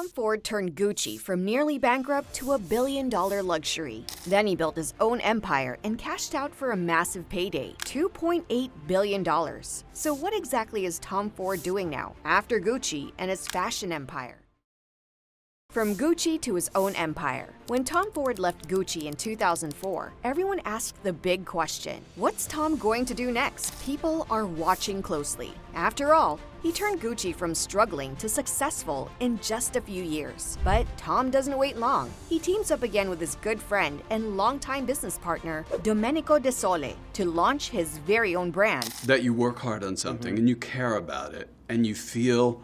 Tom Ford turned Gucci from nearly bankrupt to a billion-dollar luxury. Then he built his own empire and cashed out for a massive payday, $2.8 billion. So what exactly is Tom Ford doing now, after Gucci and his fashion empire? From Gucci to his own empire. When Tom Ford left Gucci in 2004, everyone asked the big question, what's Tom going to do next? People are watching closely. After all, he turned Gucci from struggling to successful in just a few years. But Tom doesn't wait long. He teams up again with his good friend and longtime business partner, Domenico De Sole, to launch his very own brand. That you work hard on something and you care about it and you feel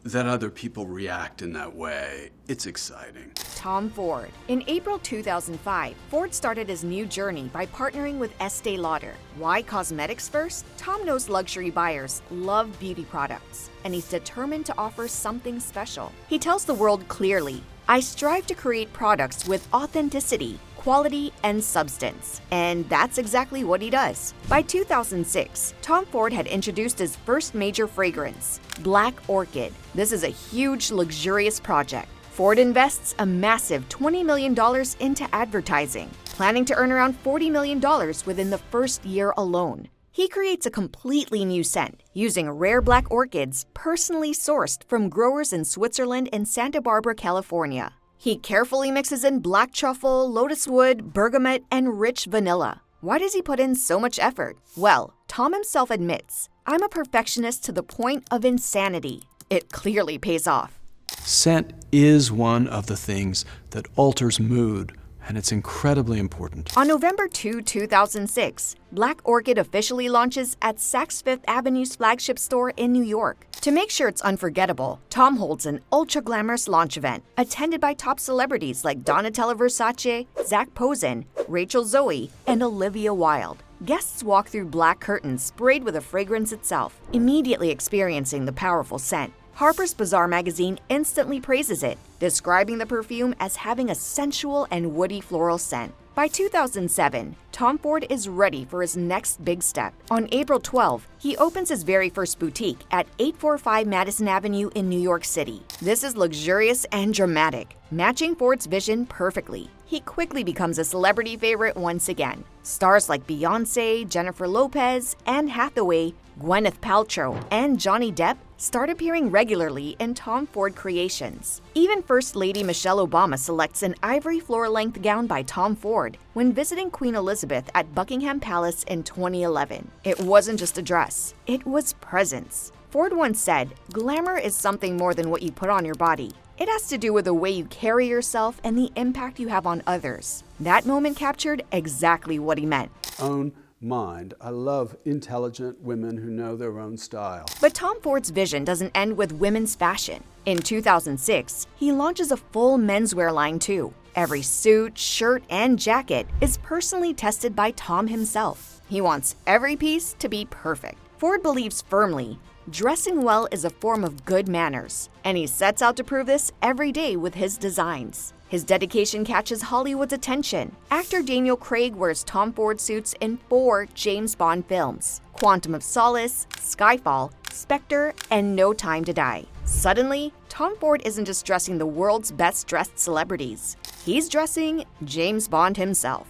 that other people react in that way. It's exciting. Tom Ford. In April 2005, Ford started his new journey by partnering with Estée Lauder. Why cosmetics first? Tom knows luxury buyers love beauty products, and he's determined to offer something special. He tells the world clearly, I strive to create products with authenticity, quality, and substance. And that's exactly what he does. By 2006, Tom Ford had introduced his first major fragrance, Black Orchid. This is a huge, luxurious project. Ford invests a massive $20 million into advertising, planning to earn around $40 million within the first year alone. He creates a completely new scent using rare black orchids personally sourced from growers in Switzerland and Santa Barbara, California. He carefully mixes in black truffle, lotus wood, bergamot, and rich vanilla. Why does he put in so much effort? Well, Tom himself admits, I'm a perfectionist to the point of insanity. It clearly pays off. Scent is one of the things that alters mood, and it's incredibly important. On November 2, 2006, Black Orchid officially launches at Saks Fifth Avenue's flagship store in New York. To make sure it's unforgettable, Tom holds an ultra-glamorous launch event, attended by top celebrities like Donatella Versace, Zac Posen, Rachel Zoe, and Olivia Wilde. Guests walk through black curtains sprayed with the fragrance itself, immediately experiencing the powerful scent. Harper's Bazaar magazine instantly praises it, describing the perfume as having a sensual and woody floral scent. By 2007, Tom Ford is ready for his next big step. On April 12, he opens his very first boutique at 845 Madison Avenue in New York City. This is luxurious and dramatic, matching Ford's vision perfectly. He quickly becomes a celebrity favorite once again. Stars like Beyoncé, Jennifer Lopez, Anne Hathaway, Gwyneth Paltrow, and Johnny Depp start appearing regularly in Tom Ford creations. Even First Lady Michelle Obama selects an ivory floor-length gown by Tom Ford when visiting Queen Elizabeth at Buckingham Palace in 2011. It wasn't just a dress, it was presence. Ford once said, "Glamour is something more than what you put on your body. It has to do with the way you carry yourself and the impact you have on others." That moment captured exactly what he meant. Own mind. I love intelligent women who know their own style. But Tom Ford's vision doesn't end with women's fashion. In 2006, he launches a full menswear line too. Every suit, shirt, and jacket is personally tested by Tom himself. He wants every piece to be perfect. Ford believes firmly, dressing well is a form of good manners, and he sets out to prove this every day with his designs. His dedication catches Hollywood's attention. Actor Daniel Craig wears Tom Ford suits in 4 James Bond films: Quantum of Solace, Skyfall, Spectre, and No Time to Die. Suddenly, Tom Ford isn't just dressing the world's best-dressed celebrities. He's dressing James Bond himself.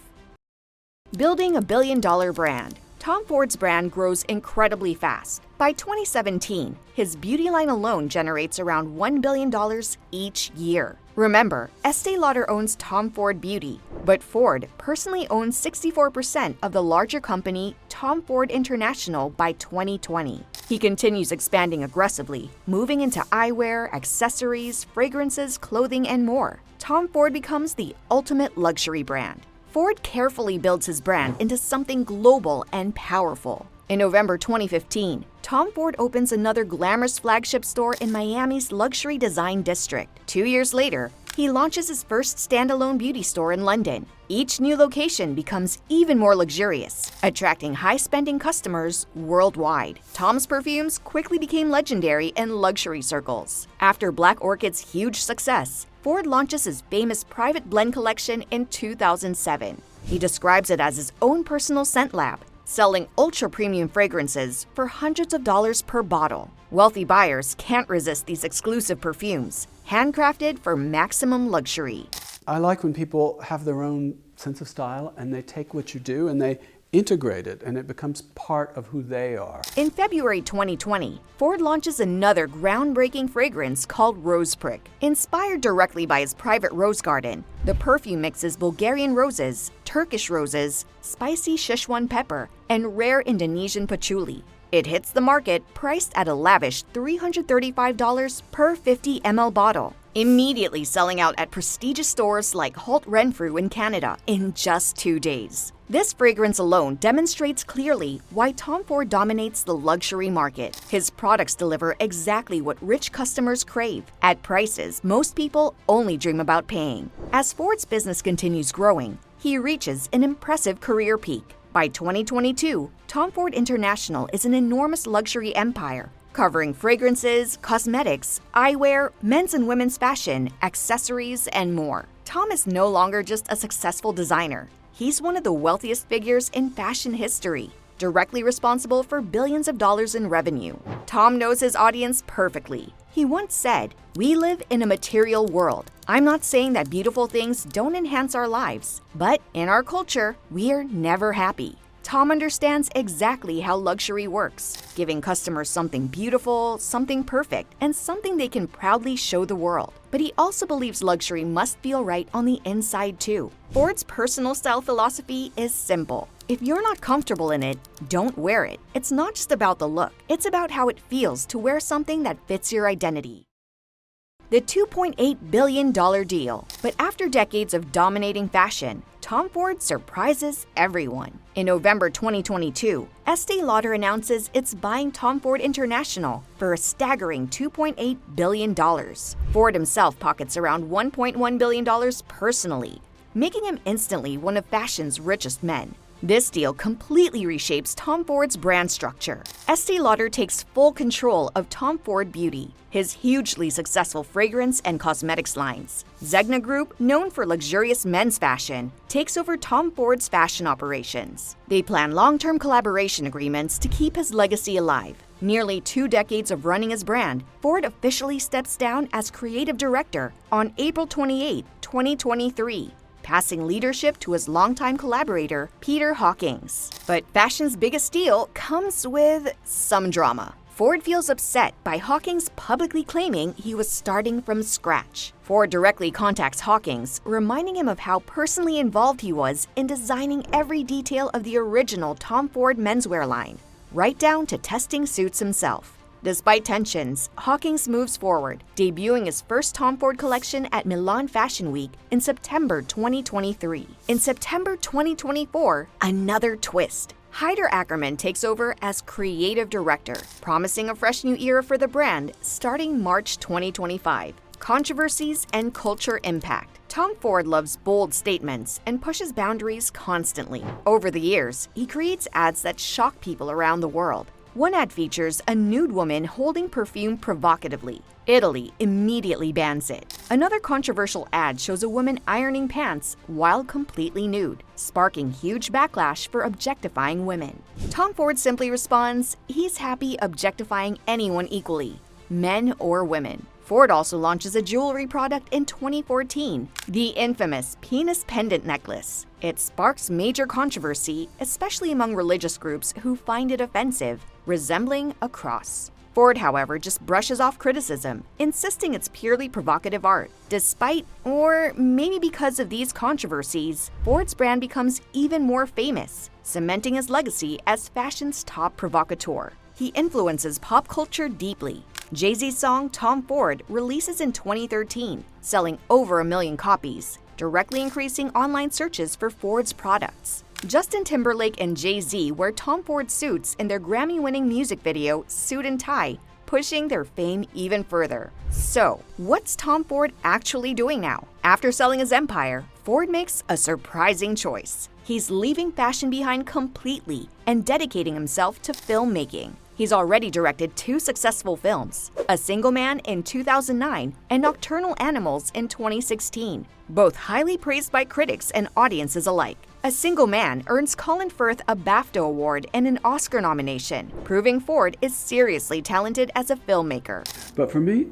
Building a billion-dollar brand. Tom Ford's brand grows incredibly fast. By 2017, his beauty line alone generates around $1 billion each year. Remember, Estée Lauder owns Tom Ford Beauty, but Ford personally owns 64% of the larger company Tom Ford International by 2020. He continues expanding aggressively, moving into eyewear, accessories, fragrances, clothing, and more. Tom Ford becomes the ultimate luxury brand. Ford carefully builds his brand into something global and powerful. In November 2015, Tom Ford opens another glamorous flagship store in Miami's luxury design district. 2 years later, he launches his first standalone beauty store in London. Each new location becomes even more luxurious, attracting high-spending customers worldwide. Tom's perfumes quickly became legendary in luxury circles. After Black Orchid's huge success, Ford launches his famous private blend collection in 2007. He describes it as his own personal scent lab, selling ultra-premium fragrances for hundreds of dollars per bottle. Wealthy buyers can't resist these exclusive perfumes, handcrafted for maximum luxury. I like when people have their own sense of style and they take what you do and they integrate it and it becomes part of who they are. In February 2020, Ford launches another groundbreaking fragrance called Rose Prick. Inspired directly by his private rose garden, the perfume mixes Bulgarian roses, Turkish roses, spicy Szechuan pepper, and rare Indonesian patchouli. It hits the market priced at a lavish $335 per 50 ml bottle, immediately selling out at prestigious stores like Holt Renfrew in Canada in just 2 days. This fragrance alone demonstrates clearly why Tom Ford dominates the luxury market. His products deliver exactly what rich customers crave, at prices most people only dream about paying. As Ford's business continues growing, he reaches an impressive career peak. By 2022, Tom Ford International is an enormous luxury empire, covering fragrances, cosmetics, eyewear, men's and women's fashion, accessories, and more. Tom is no longer just a successful designer. He's one of the wealthiest figures in fashion history, directly responsible for billions of dollars in revenue. Tom knows his audience perfectly. He once said, "We live in a material world. I'm not saying that beautiful things don't enhance our lives, but in our culture, we're never happy." Tom understands exactly how luxury works, giving customers something beautiful, something perfect, and something they can proudly show the world. But he also believes luxury must feel right on the inside too. Ford's personal style philosophy is simple. If you're not comfortable in it, don't wear it. It's not just about the look, it's about how it feels to wear something that fits your identity. The $2.8 billion deal. But after decades of dominating fashion, Tom Ford surprises everyone. In November 2022, Estée Lauder announces it's buying Tom Ford International for a staggering $2.8 billion. Ford himself pockets around $1.1 billion personally, making him instantly one of fashion's richest men. This deal completely reshapes Tom Ford's brand structure. Estée Lauder takes full control of Tom Ford Beauty, his hugely successful fragrance and cosmetics lines. Zegna Group, known for luxurious men's fashion, takes over Tom Ford's fashion operations. They plan long-term collaboration agreements to keep his legacy alive. Nearly 2 decades of running his brand, Ford officially steps down as creative director on April 28, 2023. Passing leadership to his longtime collaborator, Peter Hawkins. But fashion's biggest deal comes with some drama. Ford feels upset by Hawkins publicly claiming he was starting from scratch. Ford directly contacts Hawkins, reminding him of how personally involved he was in designing every detail of the original Tom Ford menswear line, right down to testing suits himself. Despite tensions, Hawkins moves forward, debuting his first Tom Ford collection at Milan Fashion Week in September 2023. In September 2024, another twist. Heider Ackerman takes over as creative director, promising a fresh new era for the brand starting March 2025. Controversies and culture impact. Tom Ford loves bold statements and pushes boundaries constantly. Over the years, he creates ads that shock people around the world. One ad features a nude woman holding perfume provocatively. Italy immediately bans it. Another controversial ad shows a woman ironing pants while completely nude, sparking huge backlash for objectifying women. Tom Ford simply responds, he's happy objectifying anyone equally, men or women. Ford also launches a jewelry product in 2014, the infamous penis pendant necklace. It sparks major controversy, especially among religious groups who find it offensive, resembling a cross. Ford, however, just brushes off criticism, insisting it's purely provocative art. Despite, or maybe because of these controversies, Ford's brand becomes even more famous, cementing his legacy as fashion's top provocateur. He influences pop culture deeply. Jay-Z's song Tom Ford releases in 2013, selling over 1 million copies, directly increasing online searches for Ford's products. Justin Timberlake and Jay-Z wear Tom Ford suits in their Grammy-winning music video Suit and Tie, pushing their fame even further. So, what's Tom Ford actually doing now? After selling his empire, Ford makes a surprising choice. He's leaving fashion behind completely and dedicating himself to filmmaking. He's already directed 2 successful films, A Single Man in 2009 and Nocturnal Animals in 2016, both highly praised by critics and audiences alike. A Single Man earns Colin Firth a BAFTA award and an Oscar nomination, proving Ford is seriously talented as a filmmaker. But for me,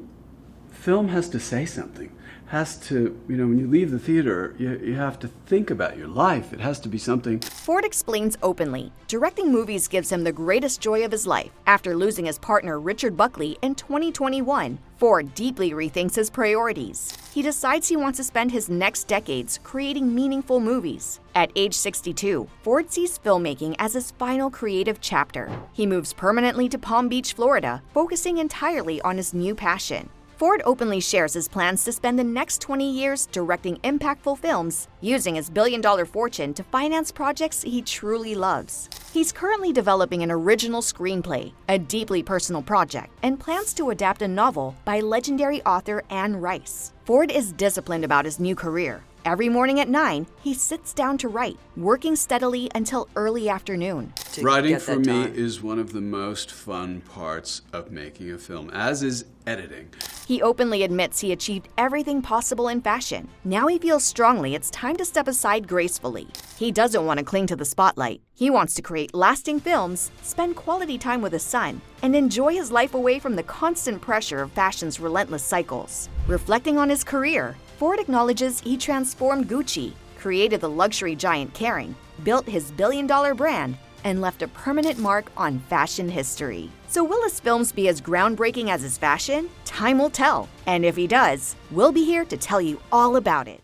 film has to say something. Has to, when you leave the theater, you have to think about your life. It has to be something. Ford explains openly, directing movies gives him the greatest joy of his life. After losing his partner Richard Buckley in 2021, Ford deeply rethinks his priorities. He decides he wants to spend his next decades creating meaningful movies. At age 62, Ford sees filmmaking as his final creative chapter. He moves permanently to Palm Beach, Florida, focusing entirely on his new passion. Ford openly shares his plans to spend the next 20 years directing impactful films, using his billion-dollar fortune to finance projects he truly loves. He's currently developing an original screenplay, a deeply personal project, and plans to adapt a novel by legendary author Anne Rice. Ford is disciplined about his new career. Every morning at 9, he sits down to write, working steadily until early afternoon. Writing for me is one of the most fun parts of making a film, as is editing. He openly admits he achieved everything possible in fashion. Now he feels strongly it's time to step aside gracefully. He doesn't want to cling to the spotlight. He wants to create lasting films, spend quality time with his son, and enjoy his life away from the constant pressure of fashion's relentless cycles. Reflecting on his career, Ford acknowledges he transformed Gucci, created the luxury giant Kering, built his billion-dollar brand, and left a permanent mark on fashion history. So will his films be as groundbreaking as his fashion? Time will tell. And if he does, we'll be here to tell you all about it.